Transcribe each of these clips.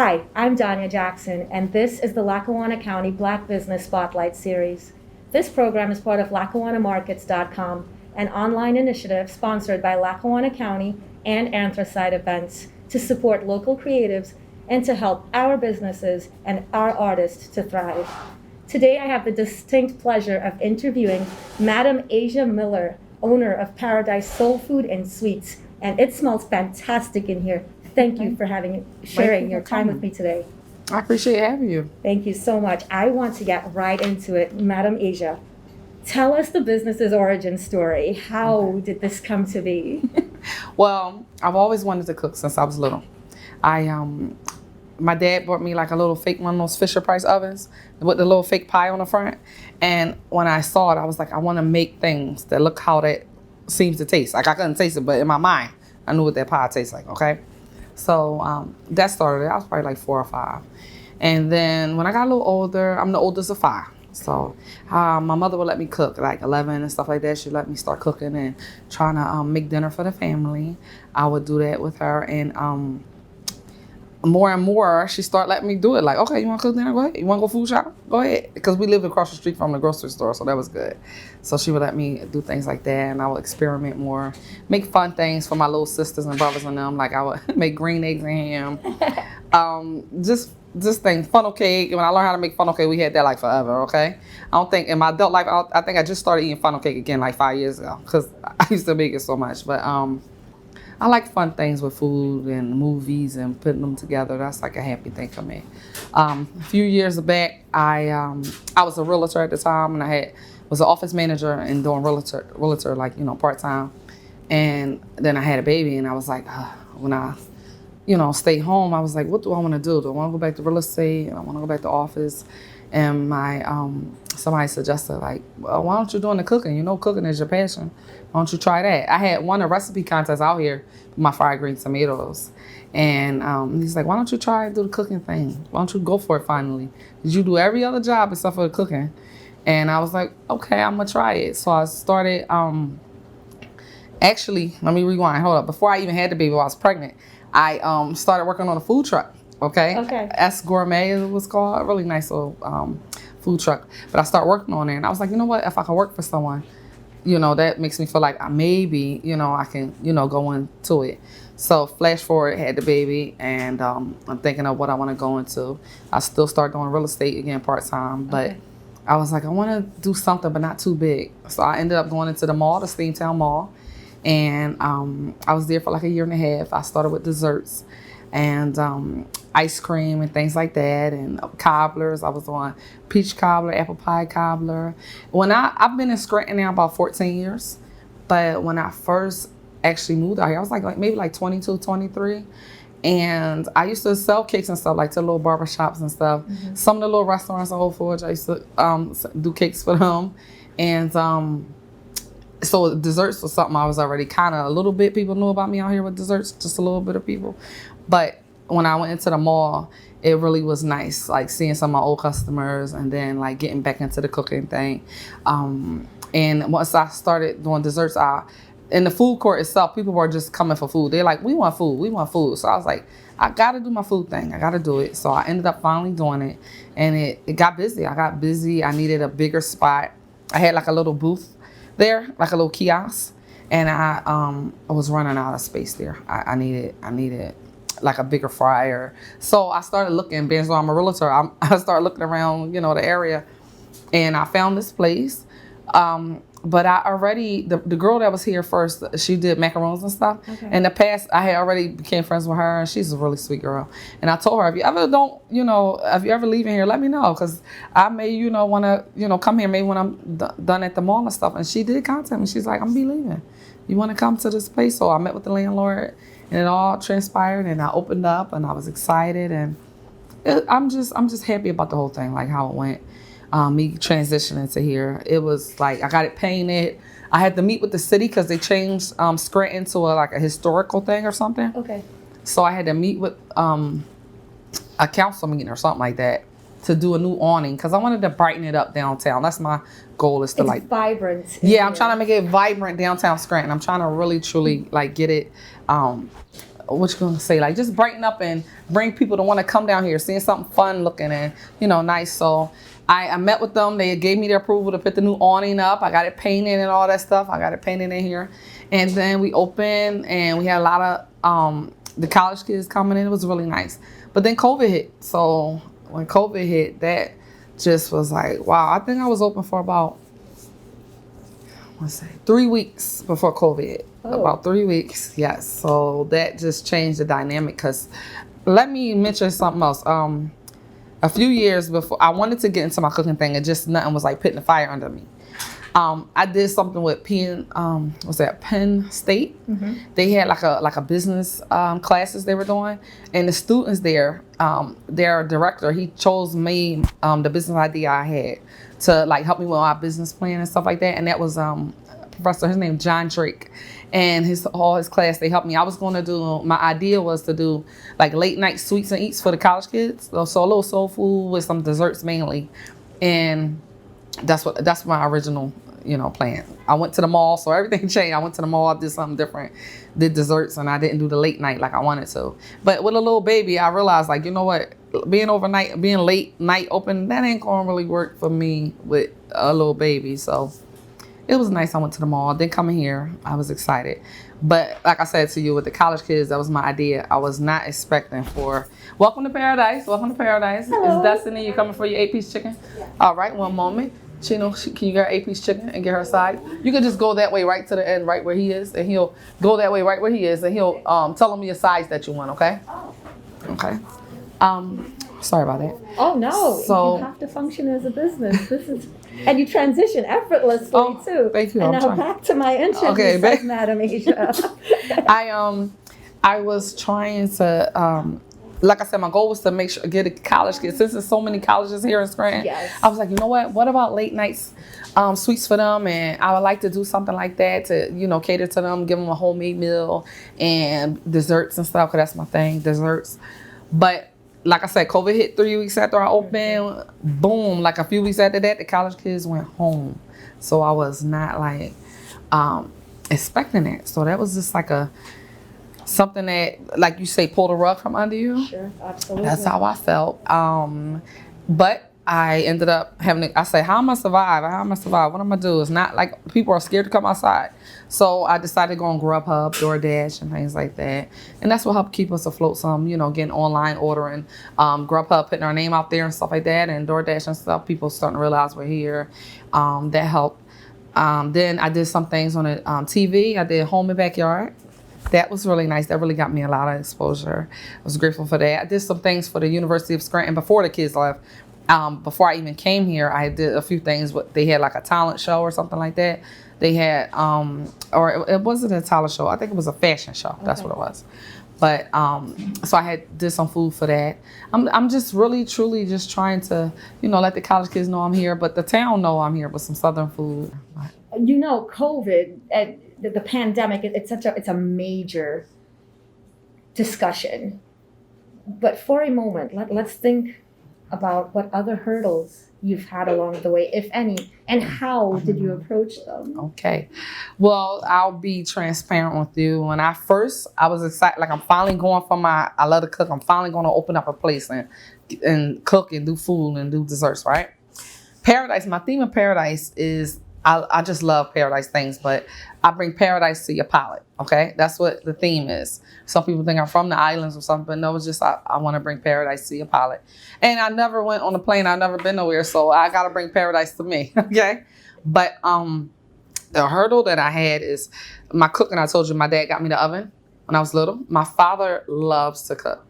Hi, I'm Danya Jackson, and this is the Lackawanna County Black Business Spotlight Series. This program is part of LackawannaMarkets.com, an online initiative sponsored by Lackawanna County and Anthracite Events to support local creatives and to help our businesses and our artists to thrive. Today I have the distinct pleasure of interviewing Madam Asia Miller, owner of Paradise Soul Food and Sweets, and it smells fantastic in here. Thank you for sharing your time with me today. I appreciate having you. Thank you so much. I want to get right into it. Madam Asia, tell us the business's origin story. How did this come to be? Well, I've always wanted to cook since I was little. My dad bought me like a little fake one of those Fisher Price ovens with the little fake pie on the front. And when I saw it, I was like, I want to make things that look how that seems to taste. Like I couldn't taste it, but in my mind, I knew what that pie tastes like, okay? So that started it. I was probably like 4 or 5. And then when I got a little older, I'm the oldest of 5. So my mother would let me cook, like 11 and stuff like that. She'd let me start cooking and trying to make dinner for the family. I would do that with her. And more and more, she started letting me do it. Like, okay, you want to cook dinner? Go ahead. You want to go food shop? Go ahead. Because we lived across the street from the grocery store, so that was good. So she would let me do things like that, and I would experiment more, make fun things for my little sisters and brothers and them. Like I would make green eggs and ham. Just things, funnel cake. When I learned how to make funnel cake, we had that like forever, okay? I don't think, in my adult life, I think I just started eating funnel cake again like 5 years ago, because I used to make it so much. But I like fun things with food and movies and putting them together. That's like a happy thing for me. A few years back, I was a realtor at the time, and I was an office manager and doing realtor like, part-time. And then I had a baby, and I was like, when I, stay home, I was like, what do I want to do? Do I want to go back to real estate? I want to go back to office. And somebody suggested, like, well, why don't you doing the cooking? Cooking is your passion. Why don't you try that? I had won a recipe contest out here for my fried green tomatoes. And he's like, why don't you try and do the cooking thing? Why don't you go for it finally? Did you do every other job except for the cooking? And I was like, okay, I'm going to try it. So I started, actually, let me rewind. Hold up. Before I even had the baby while I was pregnant, I started working on a food truck. Okay. S Gourmet it was called. A really nice little food truck. But I started working on it, and I was like, you know what? If I can work for someone, that makes me feel like maybe, I can, go into it. So flash forward, had the baby, and I'm thinking of what I want to go into. I still start doing real estate again part-time, but I was like, I want to do something, but not too big. So I ended up going into the mall, the Steamtown Mall, and I was there for like a year and a half. I started with desserts and ice cream and things like that, and cobblers. I was on peach cobbler, apple pie cobbler. I've been in Scranton now about 14 years, but when I first actually moved out here, I was like maybe 22, 23. And I used to sell cakes and stuff, like to little barber shops and stuff. Mm-hmm. Some of the little restaurants in Old Forge, I used to do cakes for them. And so desserts was something I was already kind of a little bit, people knew about me out here with desserts, just a little bit of people. But when I went into the mall, it really was nice, like seeing some of my old customers and then like getting back into the cooking thing. And once I started doing desserts, in the food court itself, people were just coming for food. They're like, we want food. So I was like, I got to do my food thing. I got to do it. So I ended up finally doing it. And it got busy. I needed a bigger spot. I had like a little booth there, like a little kiosk. And I was running out of space there. I needed like a bigger fryer. So I started looking, being so I'm a realtor, I started looking around, the area. And I found this place. But I already, the girl that was here first, she did macarons and stuff. Okay. In the past, I had already became friends with her, and she's a really sweet girl. And I told her, if you ever leaving here, let me know, because I may, want to, come here maybe when I'm done at the mall and stuff. And she did contact me. She's like, I'm be leaving. You want to come to this place? So I met with the landlord, and it all transpired, and I opened up, and I was excited, and I'm just happy about the whole thing, like how it went. Me transitioning to here, it was like I got it painted. I had to meet with the city because they changed Scranton to a historical thing or something. Okay. So I had to meet with a council meeting or something like that to do a new awning because I wanted to brighten it up downtown. That's my goal, is to it's vibrant. Yeah, I'm trying to make it vibrant downtown Scranton. I'm trying to really truly get it what you gonna say, like just brighten up and bring people to want to come down here, seeing something fun looking and, nice. So I met with them. They gave me their approval to put the new awning up. I got it painted and all that stuff. I got it painted in here. And then we opened and we had a lot of the college kids coming in. It was really nice. But then COVID hit. So when COVID hit, that just was like, wow. I think I was open for about, 3 weeks before COVID hit. Oh. About 3 weeks, yes. So that just changed the dynamic. Because let me mention something else. A few years before, I wanted to get into my cooking thing, and just nothing was like putting the fire under me. I did something with Penn State. Mm-hmm. They had like a business classes they were doing, and the students there, their director, he chose me, the business idea I had, to like help me with my business plan and stuff like that. And that was professor, his name John Drake, and all his class, they helped me. My idea was to do like late night sweets and eats for the college kids, so a little soul food with some desserts mainly, and that's my original plan. I went to the mall, so everything changed. I went to the mall, I did something different, did desserts, and I didn't do the late night like I wanted to. But with a little baby, I realized, like, you know what, being late night open, that ain't gonna really work for me with a little baby. So it was nice. I went to the mall. Then coming here, I was excited. But like I said to you, with the college kids, that was my idea. I was not expecting for, welcome to paradise. Welcome to paradise. Hello. Is Destiny, you coming for your 8-piece chicken? Yeah. All right, one moment. Chino, can you get her 8-piece chicken and get her a side? You can just go that way right to the end, right where he is, and he'll go that way right where he is, and he'll tell him your size that you want, okay? Okay. Sorry about that. Oh no, so, you have to function as a business. And you transition effortlessly too. Thank you. And now back to my interview, Madam Asia. I was trying to, like I said, my goal was to make sure get a college kid. Since there's so many colleges here in Scranton, yes. I was like, you know what? What about late nights sweets for them? And I would like to do something like that to, cater to them, give them a homemade meal and desserts and stuff, because that's my thing, desserts. But like I said, COVID hit 3 weeks after I opened. Boom, like a few weeks after that, the college kids went home. So I was not like expecting it. So that was just like something that, like you say, pulled a rug from under you. Sure, absolutely. That's how I felt. But I ended up I said, how am I survive? How am I survive? What am I do? It's not like people are scared to come outside. So I decided to go on Grubhub, DoorDash, and things like that. And that's what helped keep us afloat some, getting online ordering, Grubhub, putting our name out there and stuff like that, and DoorDash and stuff. People starting to realize we're here. That helped. Then I did some things on the TV. I did Home and Backyard. That was really nice. That really got me a lot of exposure. I was grateful for that. I did some things for the University of Scranton before the kids left. Before I even came here, I did a few things. They had like a talent show or something like that. They had, or it wasn't a talent show. I think it was a fashion show. Okay. That's what it was. But so I did some food for that. I'm just really, truly just trying to, let the college kids know I'm here, but the town know I'm here with some Southern food. COVID, the pandemic, it's a major discussion. But for a moment, let's think about what other hurdles you've had along the way, if any, and how did you approach them? Okay. Well, I'll be transparent with you. When I was excited, like I'm finally going for I love to cook. I'm finally going to open up a place and cook and do food and do desserts, right? Paradise, my theme of Paradise is, I just love Paradise things, but I bring paradise to your palate, okay? That's what the theme is. Some people think I'm from the islands or something, but no, it's just I want to bring paradise to your palate. And I never went on a plane. I've never been nowhere, so I got to bring paradise to me, okay? But the hurdle that I had is my cooking. I told you my dad got me the oven when I was little. My father loves to cook.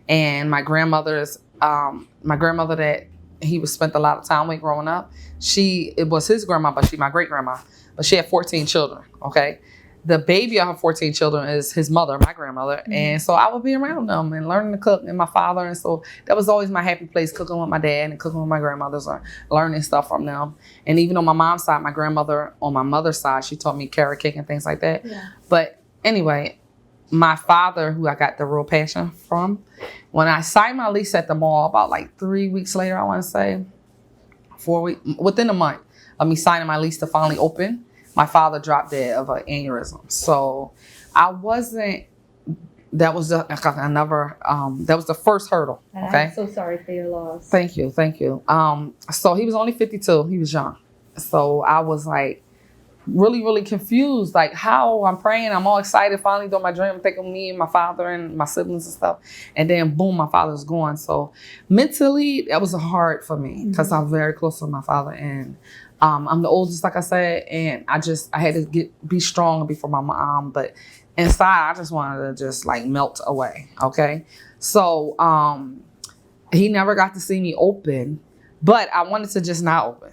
And my grandmother that he spent a lot of time with growing up, it was his grandma, but my great grandma, but she had 14 children, okay? The baby of her 14 children is his mother, my grandmother. Mm-hmm. And so I would be around them and learning to cook, and my father. And so that was always my happy place, cooking with my dad and cooking with my grandmothers or learning stuff from them. And even on my mom's side, my grandmother, on my mother's side, she taught me carrot cake and things like that. Yeah. But anyway, my father, who I got the real passion from, when I signed my lease at the mall, about like 3 weeks later, I want to say, 4 weeks, within a month of me signing my lease to finally open, my father dropped dead of an aneurysm. So I wasn't that was that was the first hurdle. Okay. I'm so sorry for your loss. Thank you. So he was only 52. He was young. So I was like really, really confused. Like how I'm praying, I'm all excited, finally doing my dream. I'm thinking me and my father and my siblings and stuff. And then boom, my father's gone. So mentally, that was hard for me because I'm very close to my father. And I'm the oldest, like I said, and I had to be strong before my mom. But inside, I just wanted to just like melt away. Okay. So he never got to see me open, but I wanted to just not open.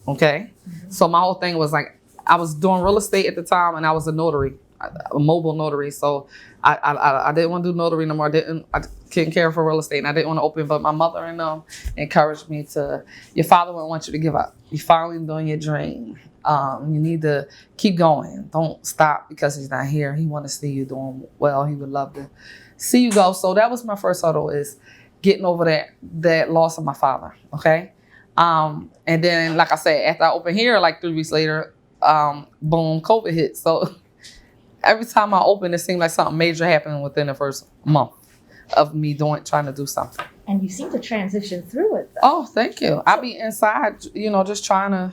Okay. So my whole thing was like, I was doing real estate at the time, and I was a notary, a mobile notary. So I didn't want to do notary no more. I couldn't care for real estate, and I didn't want to open. But my mother and them encouraged me to. Your father wouldn't want you to give up. You're finally doing your dream. You need to keep going. Don't stop because he's not here. He wants to see you doing well. He would love to see you go. So that was my first hurdle, is getting over that loss of my father. Okay. And then, like I said, after I opened here, like 3 weeks later, boom, COVID hit. So every time I open, it seemed like something major happened within the first month of me trying to do something. And you seem to transition through it, though. Oh, thank you. I be inside, just trying to,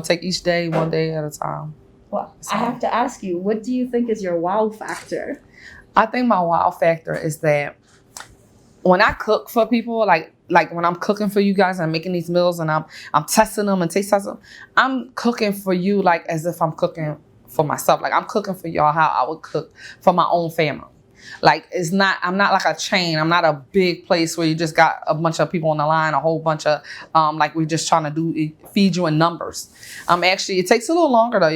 take each day, one day at a time. Well, so, I have to ask you, what do you think is your wow factor? I think my wow factor is that when I cook for people, like when I'm cooking for you guys and I'm making these meals and I'm testing them and taste testing them, I'm cooking for you like as if I'm cooking for myself. Like I'm cooking for y'all how I would cook for my own family. Like I'm not like a chain. I'm not a big place where you just got a bunch of people on the line, a whole bunch of, like we're just trying to feed you in numbers. Actually, it takes a little longer though.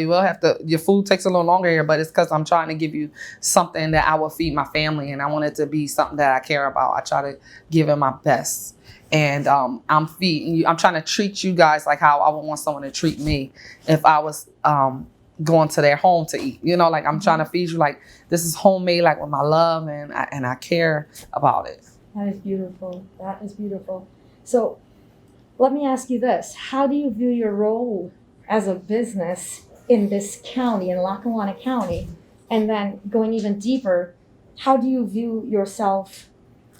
Your food takes a little longer here, but it's because I'm trying to give you something that I will feed my family, and I want it to be something that I care about. I try to give it my best. And I'm feeding you. I'm trying to treat you guys like how I would want someone to treat me if I was going to their home to eat. Like I'm trying to feed you like this is homemade, like with my love, and I care about it. That is beautiful. That is beautiful. So let me ask you this. How do you view your role as a business in this county, in Lackawanna County? And then going even deeper, how do you view yourself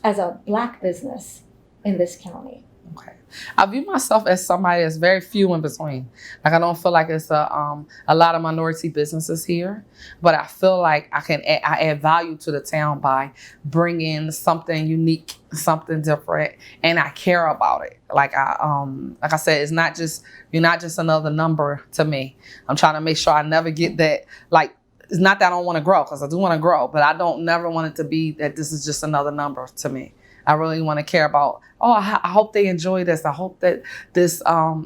as a Black business in this county? Okay. I view myself as somebody that's very few in between. Like I don't feel like it's a lot of minority businesses here, but I feel like I add value to the town by bringing something unique, something different, and I care about it. Like I said, you're not just another number to me. I'm trying to make sure I never get that. Like it's not that I don't want to grow, because I do want to grow, but I don't never want it to be that this is just another number to me. I really want to care about, I hope they enjoy this. I hope that this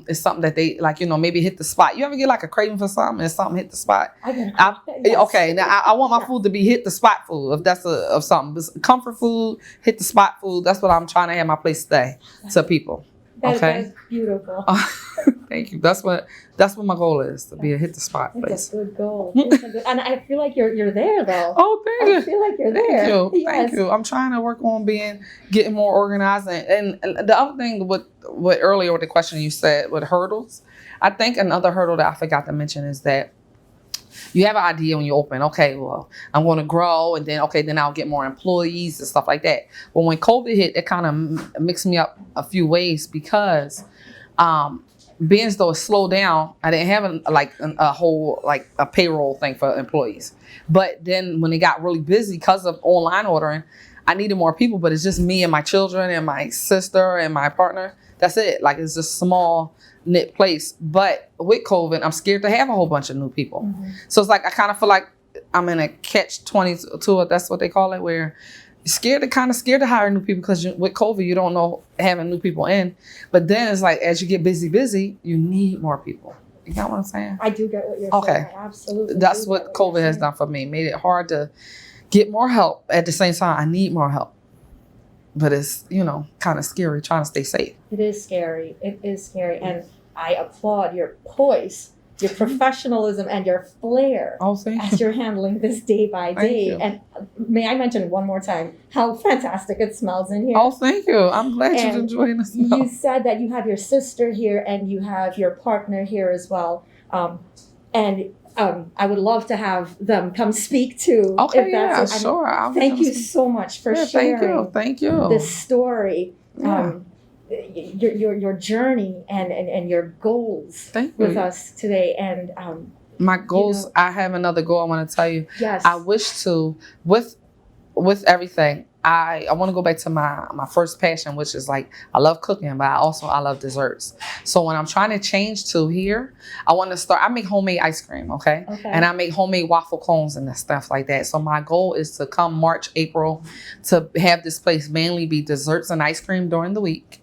is something that they, like, maybe hit the spot. You ever get like a craving for something and something hit the spot? Yes. Okay, now I want my food to be hit the spot food. If that's of something. Comfort food, hit the spot food. That's what I'm trying to have my place stay to people. That is beautiful. Thank you. That's what my goal is, to be a hit the spot place. It's a good goal. And I feel like you're there though. Oh, thank you. I feel like you're there. Thank you. Yes. Thank you. I'm trying to work on getting more organized. And the other thing with earlier with the question you said with hurdles, I think another hurdle that I forgot to mention is that you have an idea when you open, okay, well, I'm going to grow, and then I'll get more employees and stuff like that. But when COVID hit, it kind of mixed me up a few ways, because being as though it slowed down, I didn't have a whole like a payroll thing for employees. But then when it got really busy because of online ordering, I needed more people, but it's just me and my children and my sister and my partner. That's it. Like it's just small knit place. But with COVID, I'm scared to have a whole bunch of new people. Mm-hmm. So it's like I kind of feel like I'm in a catch-22. That's what they call it, where you're scared to hire new people, because with COVID, you don't know having new people in. But then it's like as you get busy, you need more people. You got what I'm saying? I do get what you're saying. Absolutely. That's what COVID has done for me. Made it hard to get more help. At the same time, I need more help. But it's, kind of scary trying to stay safe. It is scary. And I applaud your poise, your professionalism, and your flair as you're handling this day by day. And may I mention one more time how fantastic it smells in here? Oh, thank you. I'm glad you're enjoying the smell. You said that you have your sister here and you have your partner here as well. And I would love to have them come speak to. Okay, yeah, sure. Thank you so much for sharing. Thank you. This story, Yeah. your journey and your goals with us today. And my goals. I have another goal I want to tell you. Yes. I wish to with everything. I want to go back to my first passion, which is like I love cooking, but I love desserts. So when I'm trying to change to here, I want to start. I make homemade ice cream, okay? And I make homemade waffle cones and stuff like that. So my goal is to come March, April, to have this place mainly be desserts and ice cream during the week.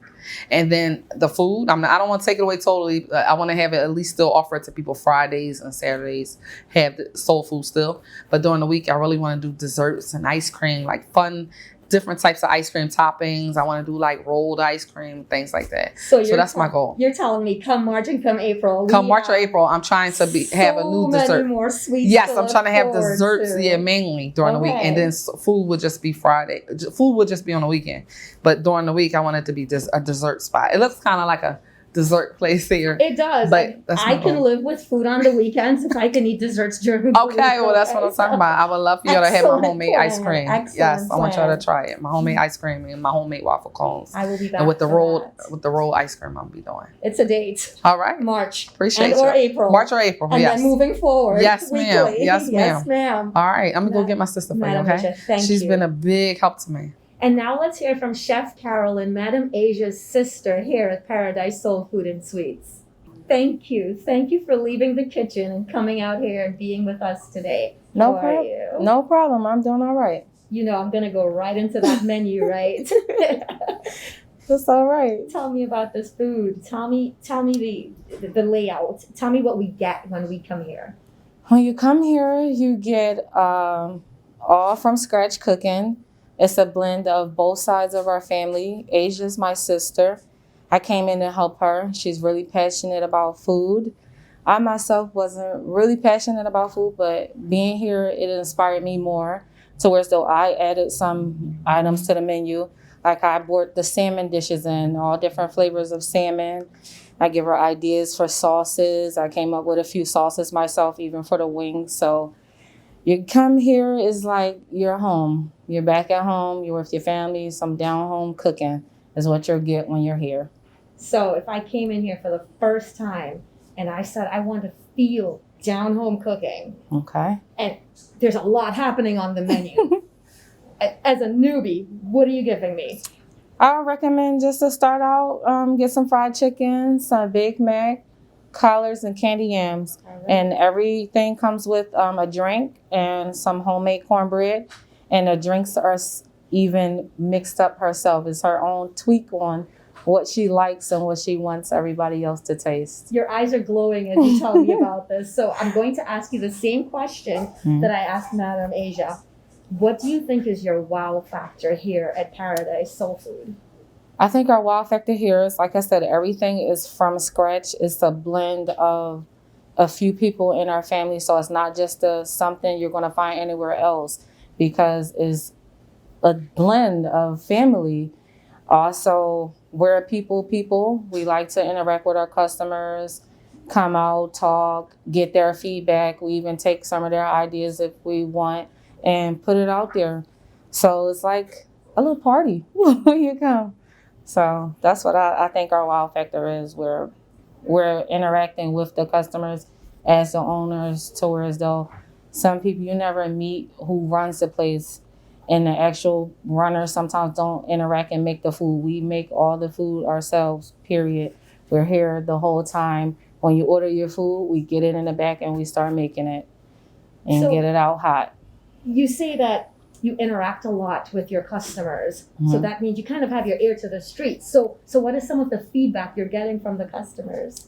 And then the food, I don't want to take it away totally. I want to have it at least still offer it to people Fridays and Saturdays, have the soul food still. But during the week, I really want to do desserts and ice cream, like fun, different types of ice cream toppings. I want to do like rolled ice cream, things like that. So that's my goal. You're telling me come March and come April. Come March or April, I'm trying to have a new dessert. Many more sweets. Yes, I'm trying to have desserts, mainly during the week. And then food would just be Friday. Food would just be on the weekend. But during the week, I want it to be a dessert spot. It looks kind of like a dessert place here. It does. But I can live with food on the weekends if I can eat desserts during the week. Okay, well, that's what I'm talking about. I would love for you to have my homemade ice cream. Yes, I want y'all to try it. My homemade ice cream and my homemade waffle cones. I will be back. And with the rolled ice cream, I'll be doing. It's a date. All right. March. Appreciate you. Or April. March or April. And then moving forward. Yes, ma'am. Weekly. Yes, ma'am. Yes, ma'am. All right. I'm gonna go get my sister for you. Okay. Thank you. She's been a big help to me. And now let's hear from Chef Carolyn, Madam Asia's sister here at Paradise Soul Food and Sweets. Thank you. Thank you for leaving the kitchen and coming out here and being with us today. No problem. No problem. I'm doing all right. You know, I'm going to go right into that menu, right? That's all right. Tell me about this food. Tell me the layout. Tell me what we get when we come here. When you come here, you get all from scratch cooking. It's a blend of both sides of our family. Asia's my sister. I came in to help her. She's really passionate about food. I myself wasn't really passionate about food, but being here, it inspired me more to where though I added some items to the menu. Like I brought the salmon dishes in, all different flavors of salmon. I give her ideas for sauces. I came up with a few sauces myself, even for the wings. So you come here is like you're home. You're back at home. You're with your family. Some down home cooking is what you'll get when you're here. So if I came in here for the first time and I said I want to feel down home cooking. Okay. And there's a lot happening on the menu. As a newbie, what are you giving me? I recommend just to start out, get some fried chicken, some Big Mac, collards, and candy yams. Right. And everything comes with a drink and some homemade cornbread. And the drinks are even mixed up herself. It's her own tweak on what she likes and what she wants everybody else to taste. Your eyes are glowing as you tell me about this. So I'm going to ask you the same question that I asked Madam Asia. What do you think is your wow factor here at Paradise Soul Food? I think our wow factor here is, like I said, everything is from scratch. It's a blend of a few people in our family. So it's not just something you're going to find anywhere else, because it's a blend of family. Also, we're people. We like to interact with our customers, come out, talk, get their feedback. We even take some of their ideas if we want and put it out there. So it's like a little party when you come. So that's what I think our wow factor is. We're interacting with the customers as the owners, to where as though some people you never meet who runs the place, and the actual runners sometimes don't interact and make the food. We make all the food ourselves, period. We're here the whole time. When you order your food, we get it in the back and we start making it and get it out hot. You say that you interact a lot with your customers. So that means you kind of have your ear to the street. So what is some of the feedback you're getting from the customers?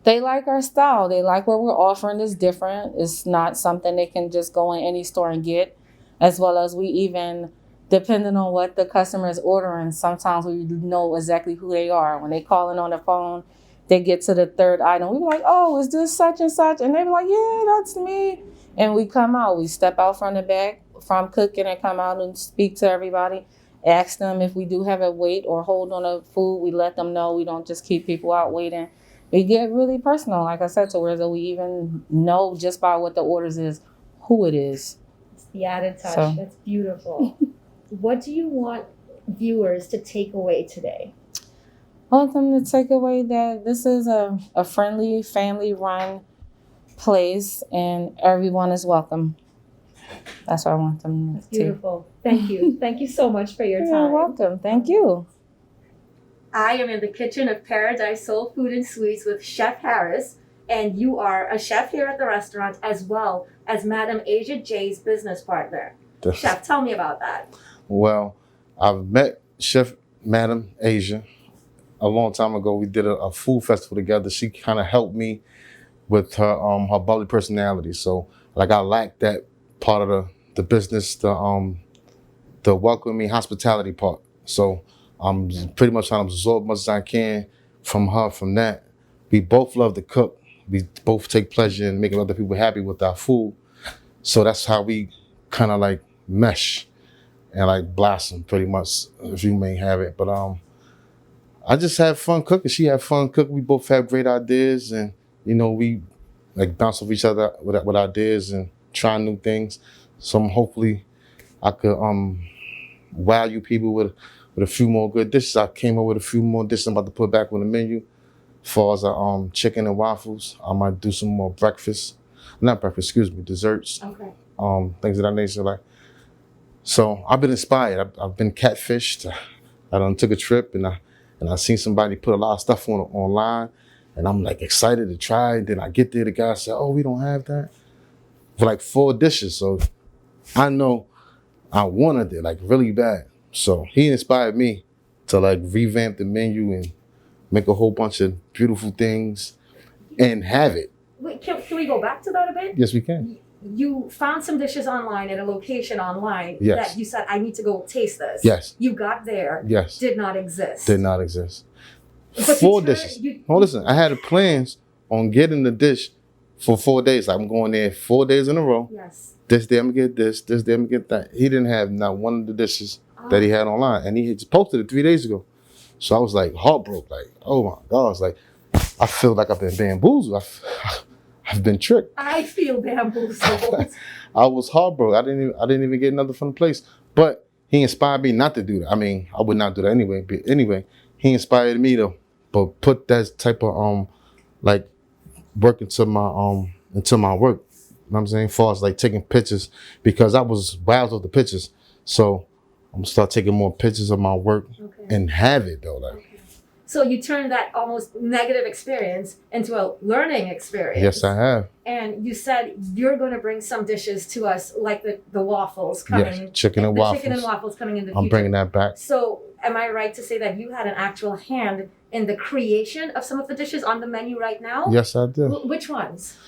They like our style. They like what we're offering is different. It's not something they can just go in any store and get. As well as we even, depending on what the customer is ordering, sometimes we know exactly who they are. When they call in on the phone, they get to the third item. We're like, oh, is this such and such? And they be like, yeah, that's me. And we come out. We step out from the back from cooking and come out and speak to everybody. Ask them if we do have a wait or hold on a food. We let them know. We don't just keep people out waiting. we get really personal, like I said, to where that we even know just by what the orders is who it is. It's the added touch. So. That's beautiful. What do you want viewers to take away today? I want them to take away that this is a friendly, family-run place, and everyone is welcome. That's what I want them That's to. Beautiful. Thank you. Thank you so much for your time. You're welcome. Thank you. I am in the kitchen of Paradise Soul Food and Sweets with Chef Harris, and you are a chef here at the restaurant as well as Madam Asia J's business partner. Chef, tell me about that. Well, I've met Chef Madam Asia a long time ago. We did a food festival together. She kind of helped me with her bubbly personality. So like I lacked that part of the business, the welcoming hospitality part. So I'm pretty much trying to absorb as much as I can from her, from that. We both love to cook. We both take pleasure in making other people happy with our food. So that's how we kind of like mesh and like blossom pretty much, if you may have it. But I just have fun cooking. She had fun cooking. We both have great ideas, and you know, we like bounce off each other with ideas and try new things. So hopefully I could wow you people with a few more good dishes. I came up with a few more dishes I'm about to put back on the menu. As far as chicken and waffles, I might do some more desserts. Okay. Things of that nature. Like, so I've been inspired. I've been catfished. I done took a trip and I seen somebody put a lot of stuff online, and I'm like excited to try. And then I get there, the guy said, "Oh, we don't have that," for like 4 dishes. So I know I wanted it like really bad. So he inspired me to like revamp the menu and make a whole bunch of beautiful things and have it. Wait, can we go back to that a bit? Yes, we can. You found some dishes online at a location online Yes. that you said, I need to go taste this. Yes. You got there. Yes. Did not exist. Did not exist. But 4 dishes. Oh, listen, I had plans on getting the dish for 4 days. Like I'm going there 4 days in a row. Yes. This day I'm gonna get this day I'm gonna get that. He didn't have not one of the dishes that he had online, and he had just posted it 3 days ago. So I was like heartbroken, like, oh my gosh, like I feel like I've been bamboozled. I've been tricked. I feel bamboozled. I was heartbroken. I didn't even get nothing from the place. But he inspired me not to do that. I mean, I would not do that anyway. But anyway, he inspired me to put that type of like work into my work. You know what I'm saying? As far as like taking pictures, because I was wild with the pictures. So I'm gonna start taking more pictures of my work and have it though. Like. So you turned that almost negative experience into a learning experience. Yes, I have. And you said you're going to bring some dishes to us, like the waffles coming. Yes, chicken and waffles. Chicken and waffles coming in the future. I'm bringing that back. So am I right to say that you had an actual hand in the creation of some of the dishes on the menu right now? Yes, I do. Which ones?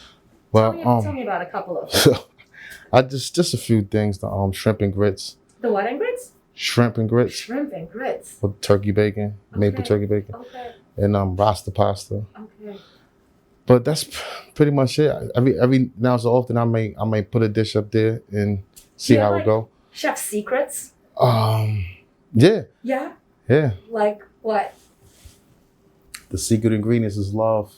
Well, tell me about a couple of them. I just a few things. The shrimp and grits. The what and grits? Shrimp and grits. Shrimp and grits. With turkey bacon, maple turkey bacon. Okay. And rasta pasta. Okay. But that's pretty much it. Every now and so often I may put a dish up there and see how it go. Chef secrets? Yeah. Yeah? Yeah. Like what? The secret ingredients is love.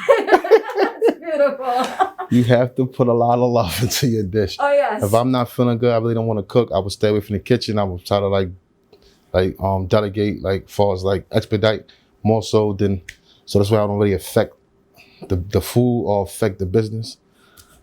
That's beautiful. You have to put a lot of love into your dish. Oh yes. If I'm not feeling good, I really don't want to cook, I would stay away from the kitchen. I would try to like delegate, like far as like expedite more so than, so that's why I don't really affect the food or affect the business.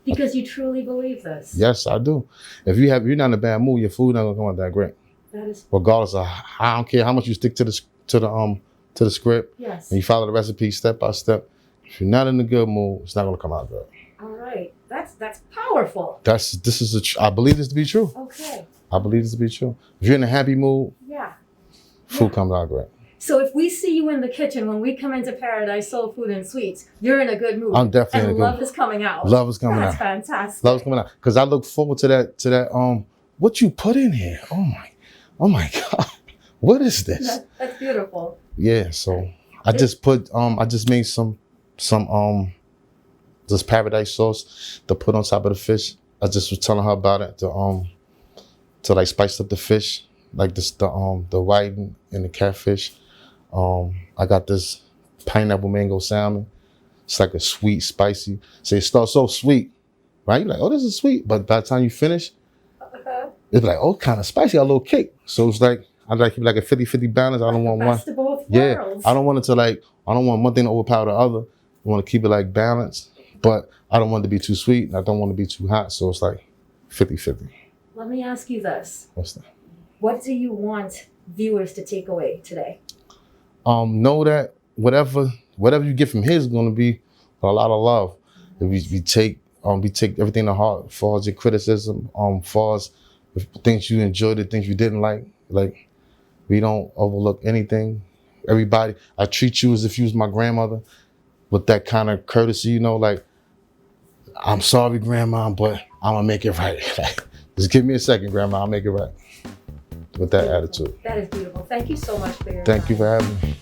Because you truly believe this. Yes, I do. If you're not in a bad mood, your food not gonna come out that great. That is. Regardless of, I don't care how much you stick to the script. Yes. And you follow the recipe step by step. If you're not in a good mood, it's not gonna come out good. All right. That's powerful. I believe this to be true. Okay. I believe this to be true. If you're in a happy mood, Yeah. food comes out great. So if we see you in the kitchen when we come into Paradise Soul Food and Sweets, you're in a good mood. I'm definitely in a and good love mood. is coming out. Love is coming That's out. fantastic. Love is coming out. Because I look forward to that what you put in here. Oh my God. What is this? That's beautiful. Yeah, so I just made some this paradise sauce to put on top of the fish. I just was telling her about it to like spice up the fish, like the whiting and the catfish. I got this pineapple mango salmon It's like a sweet, spicy. So it starts so sweet, right? You're like, oh, this is sweet. But by the time you finish, it's like, oh, kind of spicy, a little kick. So it's like, I like to keep like a 50-50 balance. I don't want one. Best of both Yeah, worlds. I don't want it to like, I don't want one thing to overpower the other. I want to keep it like balanced, but I don't want it to be too sweet and I don't want it to be too hot. So it's like 50-50. Let me ask you this. What's that? What do you want viewers to take away today? Know that whatever you get from here is going to be a lot of love. If we take everything to heart, as far as your criticism, as far as the things you enjoyed, the things you didn't like we don't overlook anything. Everybody, I treat you as if you was my grandmother with that kind of courtesy, you know, like, I'm sorry, Grandma, but I'm gonna make it right. Just give me a second, Grandma, I'll make it right. With that attitude. That is beautiful. Thank you so much for your Thank time. you for having me.